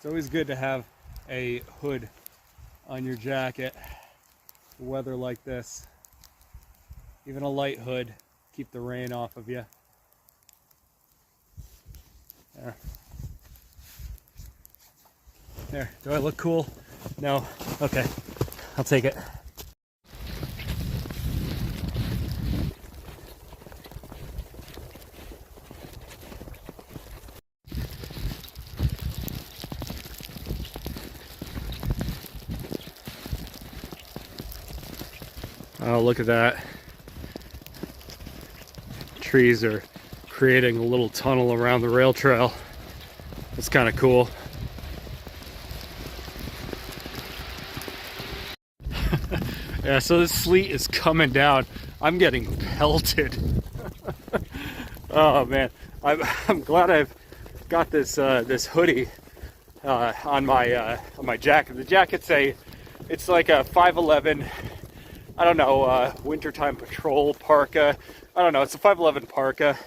It's always good to have a hood on your jacket for weather like this. Even a light hood, keep the rain off of you. There. There, do I look cool? No? Okay, I'll take it. Oh, look at that. Trees are creating a little tunnel around the rail trail. It's kind of cool. Yeah, so this sleet is coming down. I'm getting pelted. Oh man, I'm glad I've got this this hoodie on my jacket. The jacket's it's like a 511. I don't know, wintertime patrol parka. I don't know, it's a 511 parka.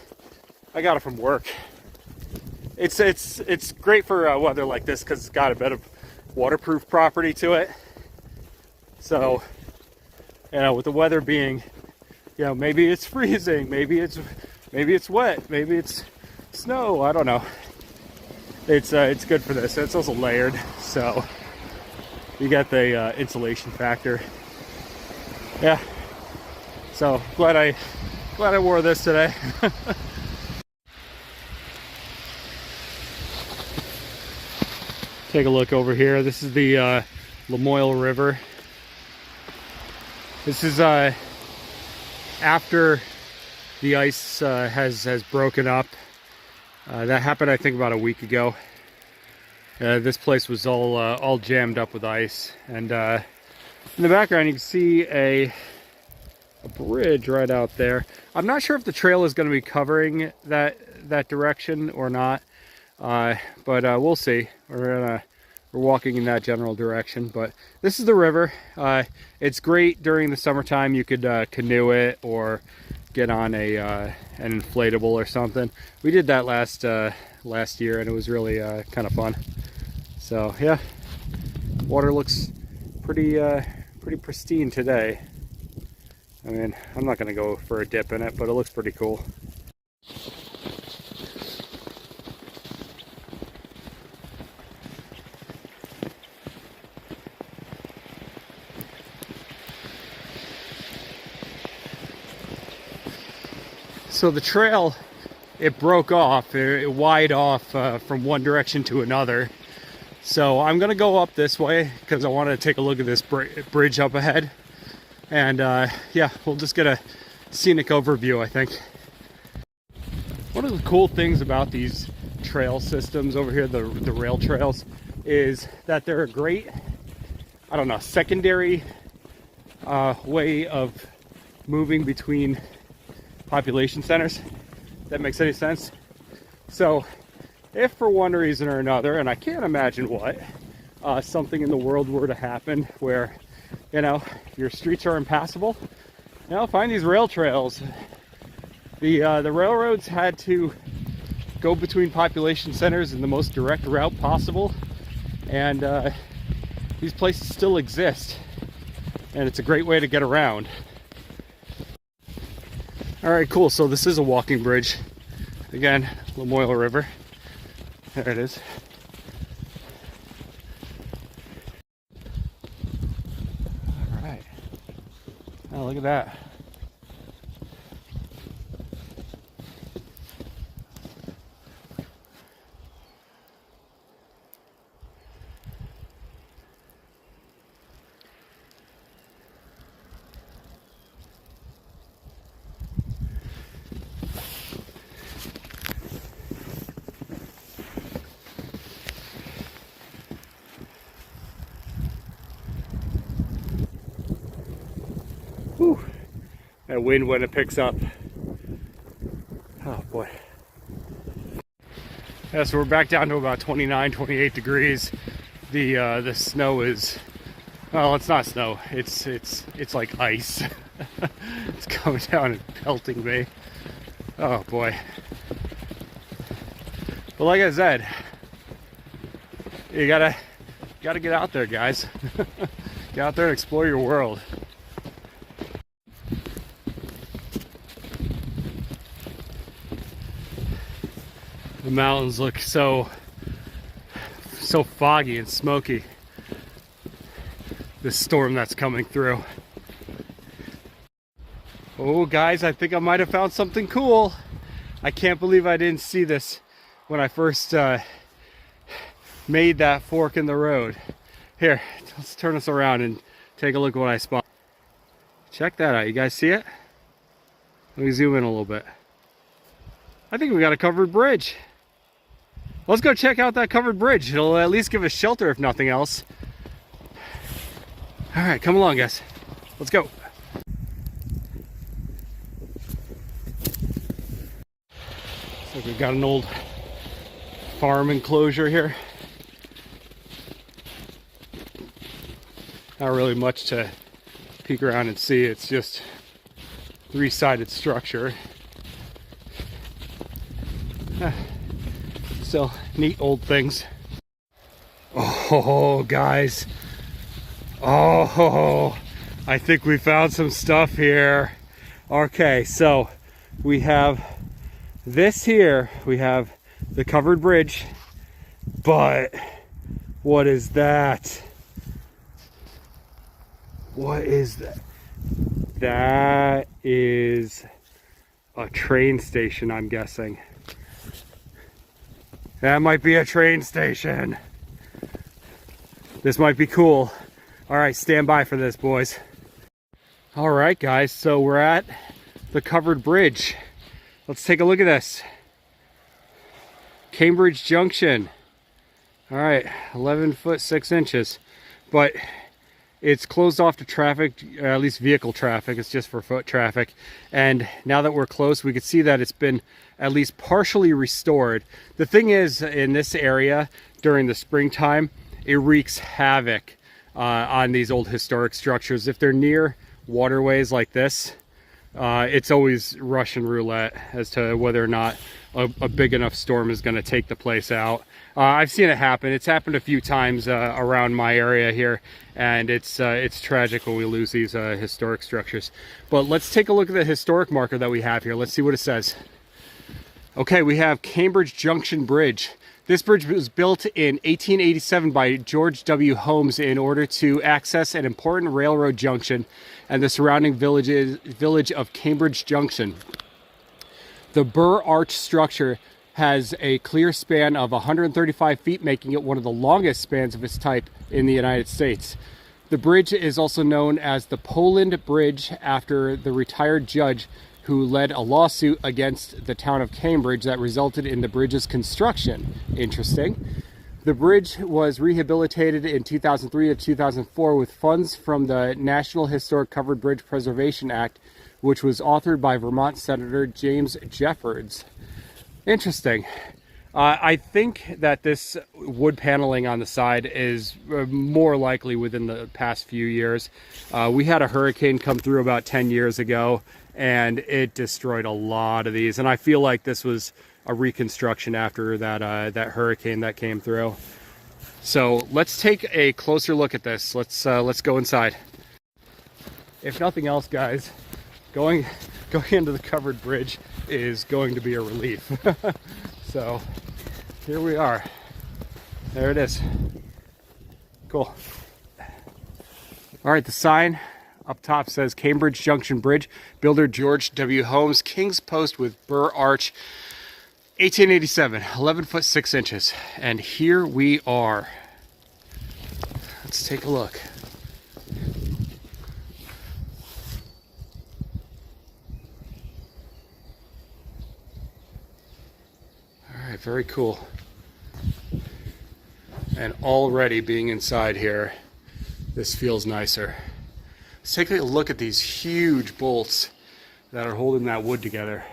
I got it from work. It's great for weather like this because it's got a bit of waterproof property to it. So, you know, with the weather being, you know, maybe it's freezing, maybe it's wet, maybe it's snow. I don't know. It's good for this. It's also layered, so you get the insulation factor. Yeah, so glad I wore this today. Take a look over here. This is the Lamoille River. This is after the ice has broken up. That happened, I think, about a week ago. This place was all jammed up with ice, and in the background, you can see a bridge right out there. I'm not sure if the trail is going to be covering that direction or not, but we'll see. We're walking in that general direction. But this is the river. It's great during the summertime. You could canoe it or get on an inflatable or something. We did that last year, and it was really kind of fun. So yeah, water looks pretty pristine today. I mean, I'm not going to go for a dip in it, but it looks pretty cool. So the trail, it broke off, it widened off from one direction to another. So I'm going to go up this way because I want to take a look at this bridge up ahead. And yeah, we'll just get a scenic overview, I think. One of the cool things about these trail systems over here, the rail trails, is that they're a great, I don't know, secondary way of moving between population centers. If that makes any sense. So if for one reason or another, and I can't imagine what, something in the world were to happen where, you know, your streets are impassable, you know, find these rail trails. The railroads had to go between population centers in the most direct route possible, and these places still exist, and it's a great way to get around. All right, cool. So this is a walking bridge. Again, Lamoille River. There it is. All right. Oh, look at that. Whew. That wind when it picks up. Oh boy. Yeah, so we're back down to about 29, 28 degrees. The snow is, well, it's not snow. It's like ice. It's coming down and pelting me. Oh boy. But like I said, You gotta get out there, guys. Get out there and explore your world. The mountains look so foggy and smoky. This storm that's coming through. Oh guys, I think I might have found something cool. I can't believe I didn't see this when I first made that fork in the road. Here, let's turn us around and take a look at what I spotted. Check that out. You guys see it? Let me zoom in a little bit. I think we got a covered bridge. Let's go check out that covered bridge. It'll at least give us shelter if nothing else. All right, come along, guys. Let's go. So we've got an old farm enclosure here. Not really much to peek around and see. It's just three-sided structure. Still neat old things. Oh, guys. Oh, I think we found some stuff here. Okay, so we have this here. We have the covered bridge, but what is that? What is that? That is a train station, I'm guessing. That might be a train station. This might be cool. All right, stand by for this, boys. All right, guys, so we're at the covered bridge. Let's take a look at this. Cambridge Junction. All right, 11 foot 6 inches, but it's closed off to traffic, at least vehicle traffic. It's just for foot traffic. And now that we're close, we can see that it's been at least partially restored. The thing is, in this area during the springtime, it wreaks havoc on these old historic structures. If they're near waterways like this, it's always Russian roulette as to whether or not a big enough storm is going to take the place out. I've seen it happen. It's happened a few times around my area here, and it's tragic when we lose these historic structures. But let's take a look at the historic marker that we have here. Let's see what it says. Okay, we have Cambridge Junction Bridge. This bridge was built in 1887 by George W. Holmes in order to access an important railroad junction and the surrounding village of Cambridge Junction. The Burr Arch structure has a clear span of 135 feet, making it one of the longest spans of its type in the United States. The bridge is also known as the Poland Bridge after the retired judge who led a lawsuit against the town of Cambridge that resulted in the bridge's construction. Interesting. The bridge was rehabilitated in 2003 to 2004 with funds from the National Historic Covered Bridge Preservation Act, which was authored by Vermont Senator James Jeffords. Interesting. I think that this wood paneling on the side is more likely within the past few years. We had a hurricane come through about 10 years ago, and it destroyed a lot of these. And I feel like this was a reconstruction after that hurricane that came through. So let's take a closer look at this. Let's go inside. If nothing else, guys, going into the covered bridge is going to be a relief. So here we are. There it is. Cool. All right, the sign up top says Cambridge Junction Bridge, builder George W. Holmes, King's Post with Burr Arch, 1887, 11 foot 6 inches. And here we are. Let's take a look. All right, very cool. And already being inside here, this feels nicer. Let's take a look at these huge bolts that are holding that wood together.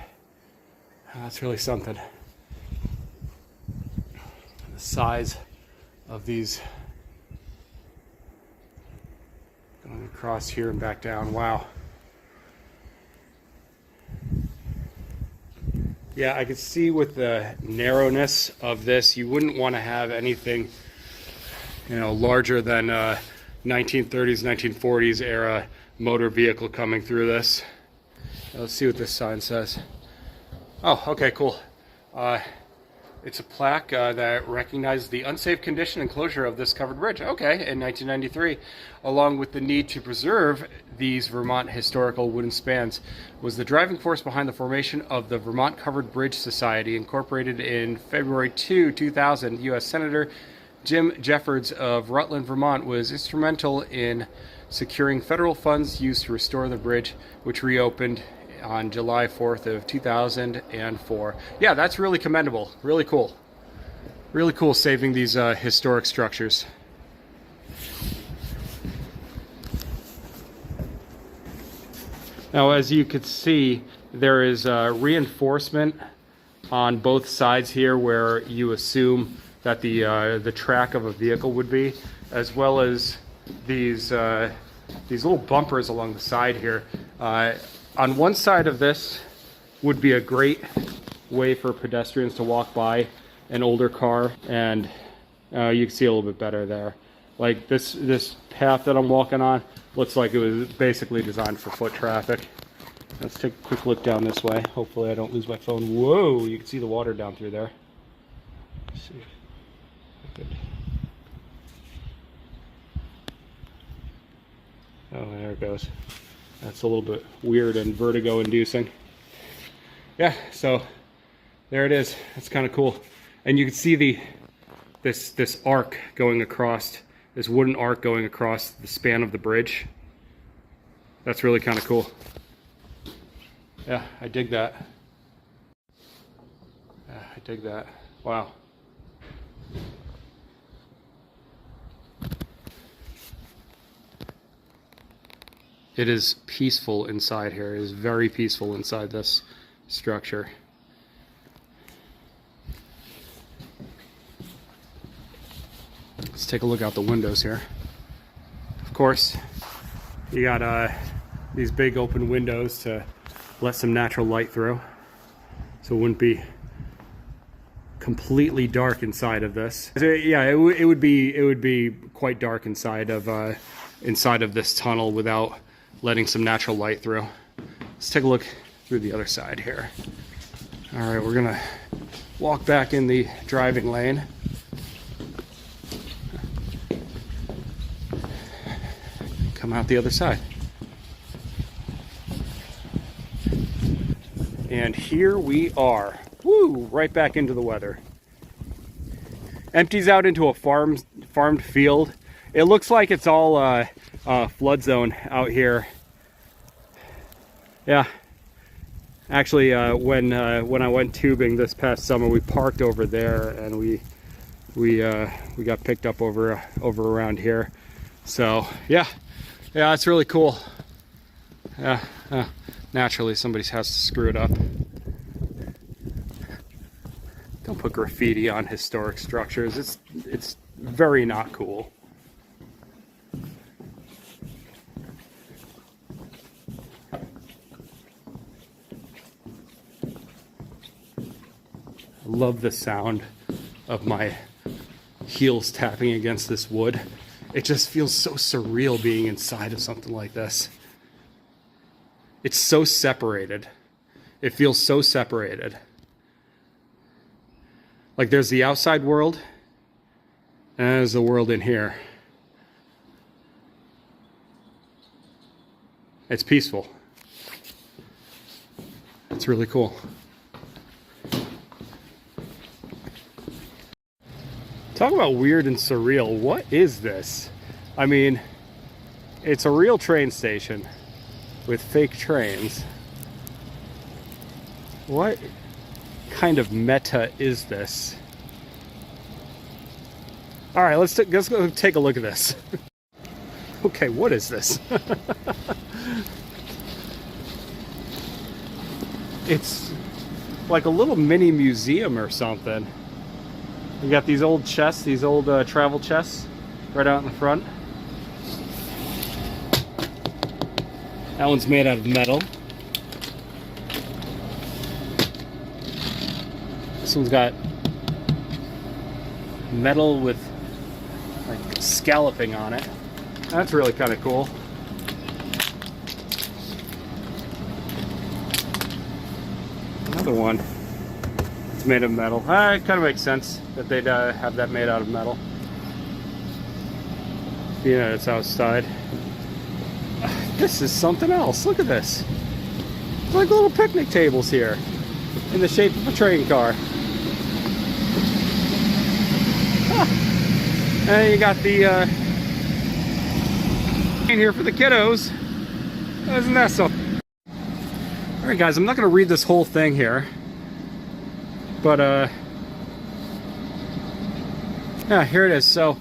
That's really something. The size of these going across here and back down. Wow. Yeah, I could see with the narrowness of this, you wouldn't want to have anything You know, larger than 1930s, 1940s era motor vehicle coming through this. Let's see what this sign says. Oh, okay, cool. It's a plaque that recognizes the unsafe condition and closure of this covered bridge. Okay, in 1993, along with the need to preserve these Vermont historical wooden spans, was the driving force behind the formation of the Vermont Covered Bridge Society, incorporated in February 2, 2000. U.S. Senator Jim Jeffords of Rutland, Vermont, was instrumental in securing federal funds used to restore the bridge, which reopened on July 4th of 2004. Yeah, that's really commendable. Really cool. Really cool saving these historic structures. Now, as you could see, there is reinforcement on both sides here where you assume that the track of a vehicle would be, as well as these little bumpers along the side here. On one side of this would be a great way for pedestrians to walk by an older car, and you can see a little bit better there. Like this path that I'm walking on looks like it was basically designed for foot traffic. Let's take a quick look down this way. Hopefully I don't lose my phone. Whoa, you can see the water down through there. Let's see. Good. Oh, there it goes. That's a little bit weird and vertigo inducing. Yeah, so there it is. That's kind of cool. And you can see this arc going across, this wooden arc going across the span of the bridge. That's really kind of cool. Yeah, I dig that. Yeah, I dig that. Wow. It is peaceful inside here. It is very peaceful inside this structure. Let's take a look out the windows here. Of course, you got these big open windows to let some natural light through, so it wouldn't be completely dark inside of this. So, yeah, it would be quite dark inside of this tunnel without letting some natural light through. Let's take a look through the other side here. All right, we're gonna walk back in the driving lane. Come out the other side. And here we are. Woo! Right back into the weather. Empties out into a farmed field. It looks like it's all flood zone out here. Yeah, actually, when I went tubing this past summer, we parked over there, and we got picked up over around here. So yeah, it's really cool. Yeah, naturally somebody has to screw it up. Don't put graffiti on historic structures. It's very not cool. I love the sound of my heels tapping against this wood. It just feels so surreal being inside of something like this. It's so separated. It feels so separated. Like there's the outside world, and there's the world in here. It's peaceful. It's really cool. Talk about weird and surreal. What is this? I mean, it's a real train station with fake trains. What kind of meta is this? All right, let's go take a look at this. Okay, what is this? It's like a little mini museum or something. We got these old chests, these old travel chests right out in the front. That one's made out of metal. This one's got metal with like scalloping on it. That's really kind of cool. Another one. It's made of metal. It kind of makes sense that they'd have that made out of metal. You know, it's outside. This is something else. Look at this. It's like little picnic tables here in the shape of a train car. And you got the in here for the kiddos. Isn't that something? Alright guys, I'm not going to read this whole thing here. But yeah, here it is. So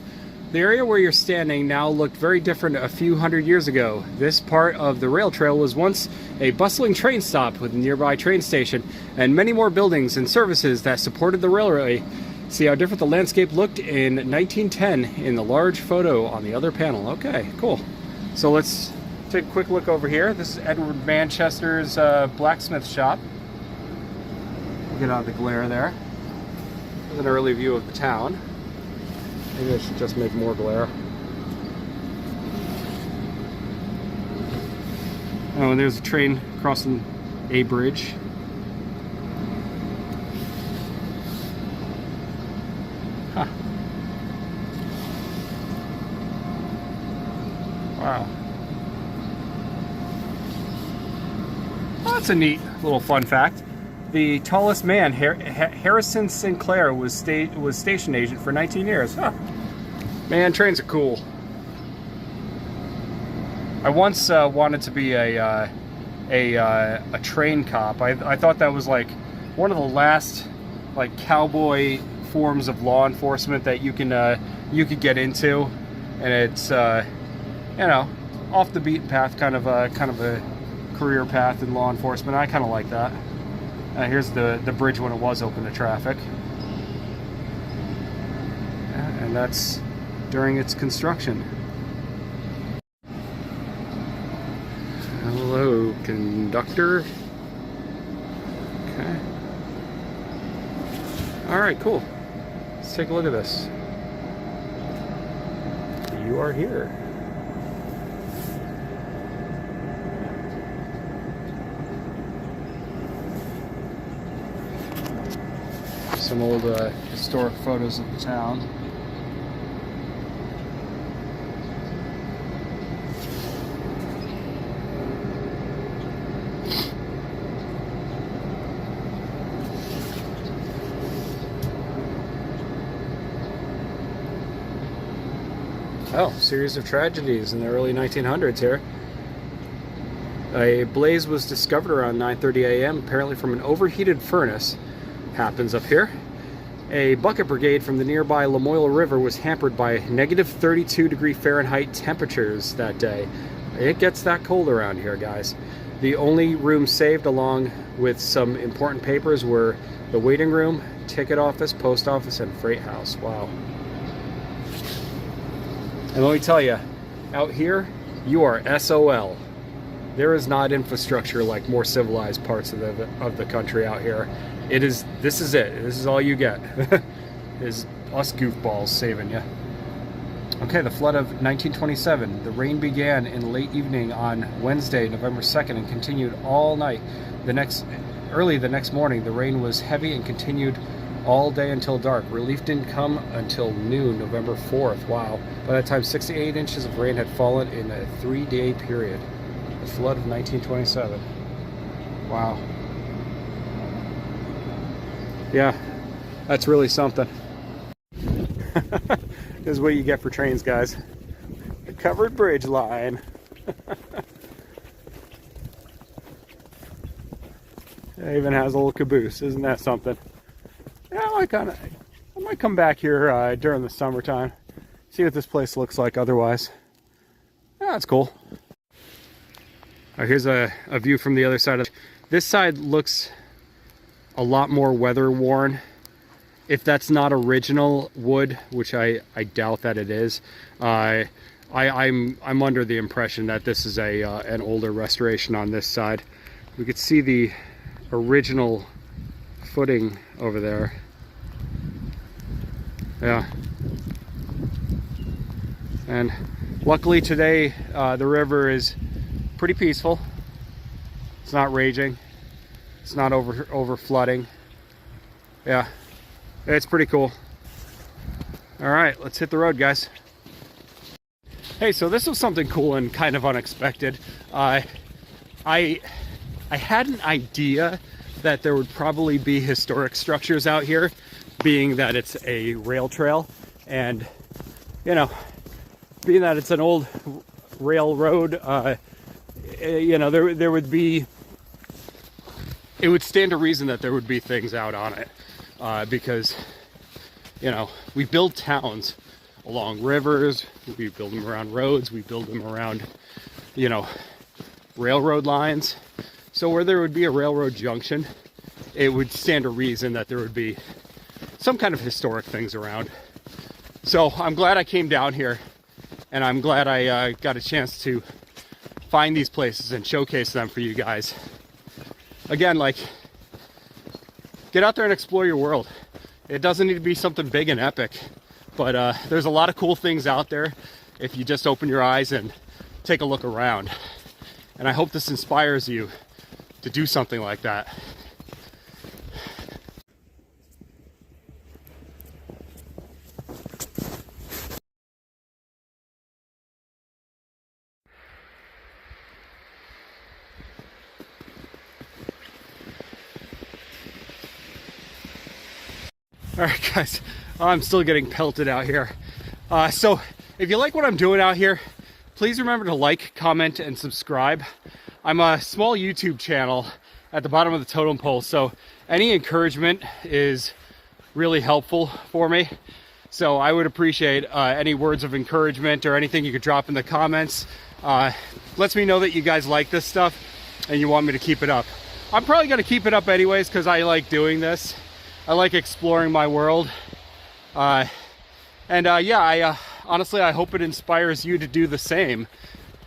the area where you're standing now looked very different a few hundred years ago. This part of the rail trail was once a bustling train stop with a nearby train station and many more buildings and services that supported the railway. See how different the landscape looked in 1910 in the large photo on the other panel. Okay, cool. So let's take a quick look over here. This is Edward Manchester's blacksmith shop. Get out of the glare there. There's an early view of the town. Maybe I should just make more glare. Oh, and there's a train crossing a bridge. Huh. Wow. Well, that's a neat little fun fact. The tallest man, Harrison Sinclair, was station agent for 19 years. Huh. Man, trains are cool. I once wanted to be a train cop. I thought that was like one of the last like cowboy forms of law enforcement that you could get into, and it's you know, off the beaten path, kind of a career path in law enforcement. I kind of like that. Here's the bridge when it was open to traffic. And that's during its construction. Hello, conductor. Okay. Alright, cool. Let's take a look at this. You are here. Some old historic photos of the town. Oh, series of tragedies in the early 1900s here. A blaze was discovered around 9:30 a.m. apparently from an overheated furnace. Happens up here. A bucket brigade from the nearby Lamoille River was hampered by negative 32°F temperatures that day. It gets that cold around here, guys. The only rooms saved, along with some important papers, were the waiting room, ticket office, post office, and freight house. Wow. And let me tell you, out here, you are SOL. There is not infrastructure like more civilized parts of the country out here. This is it. This is all you get. Is us goofballs saving you. Okay, the flood of 1927. The rain began in late evening on Wednesday, November 2nd, and continued all night. Early the next morning, the rain was heavy and continued all day until dark. Relief didn't come until noon, November 4th. Wow. By that time, 6 to 8 inches of rain had fallen in a 3-day period. The flood of 1927. Wow. Yeah, that's really something. This is what you get for trains, guys. The covered bridge line. It even has a little caboose. Isn't that something? Yeah, I might come back here during the summertime. See what this place looks like otherwise. Yeah, that's cool. Here's a view from the other side of this side. Looks a lot more weather worn. If that's not original wood, which I doubt that it is, I'm under the impression that this is an older restoration on this side. We could see the original footing over there. Yeah. And luckily today, the river is pretty peaceful. It's not raging. It's not over flooding. Yeah, it's pretty cool. All right, let's hit the road, guys. Hey, so this was something cool and kind of unexpected. I had an idea that there would probably be historic structures out here, being that it's a rail trail, and you know, being that it's an old railroad, you know, there would be, it would stand to reason that there would be things out on it, because you know, we build towns along rivers, we build them around roads, we build them around, you know, railroad lines. So where there would be a railroad junction, it would stand to reason that there would be some kind of historic things around. So I'm glad I came down here, and I'm glad I got a chance to find these places and showcase them for you guys. Again, like, get out there and explore your world. It doesn't need to be something big and epic, but there's a lot of cool things out there if you just open your eyes and take a look around. And I hope this inspires you to do something like that. All right, guys, I'm still getting pelted out here. So if you like what I'm doing out here, please remember to like, comment, and subscribe. I'm a small YouTube channel at the bottom of the totem pole, so any encouragement is really helpful for me. So I would appreciate any words of encouragement or anything you could drop in the comments. Lets me know that you guys like this stuff and you want me to keep it up. I'm probably gonna keep it up anyways because I like doing this. I like exploring my world. Yeah, honestly, I hope it inspires you to do the same.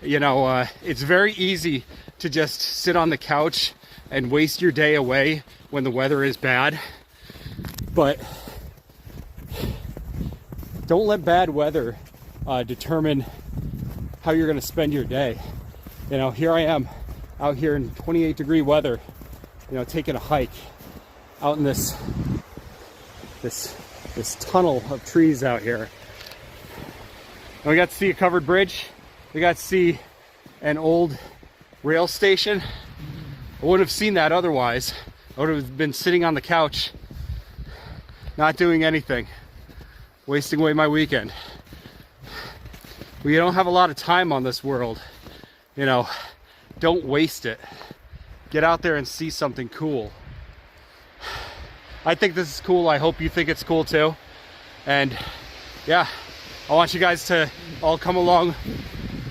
You know, it's very easy to just sit on the couch and waste your day away when the weather is bad. But don't let bad weather determine how you're gonna spend your day. You know, here I am out here in 28-degree weather, you know, taking a hike out in this tunnel of trees out here. And we got to see a covered bridge. We got to see an old rail station. I wouldn't have seen that otherwise. I would have been sitting on the couch, not doing anything, wasting away my weekend. We don't have a lot of time on this world. You know, don't waste it. Get out there and see something cool. I think this is cool. I hope you think it's cool too. And yeah, I want you guys to all come along,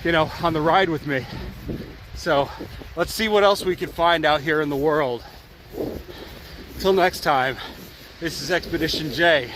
you know, on the ride with me. So let's see what else we can find out here in the world. Till next time, this is Expedition J.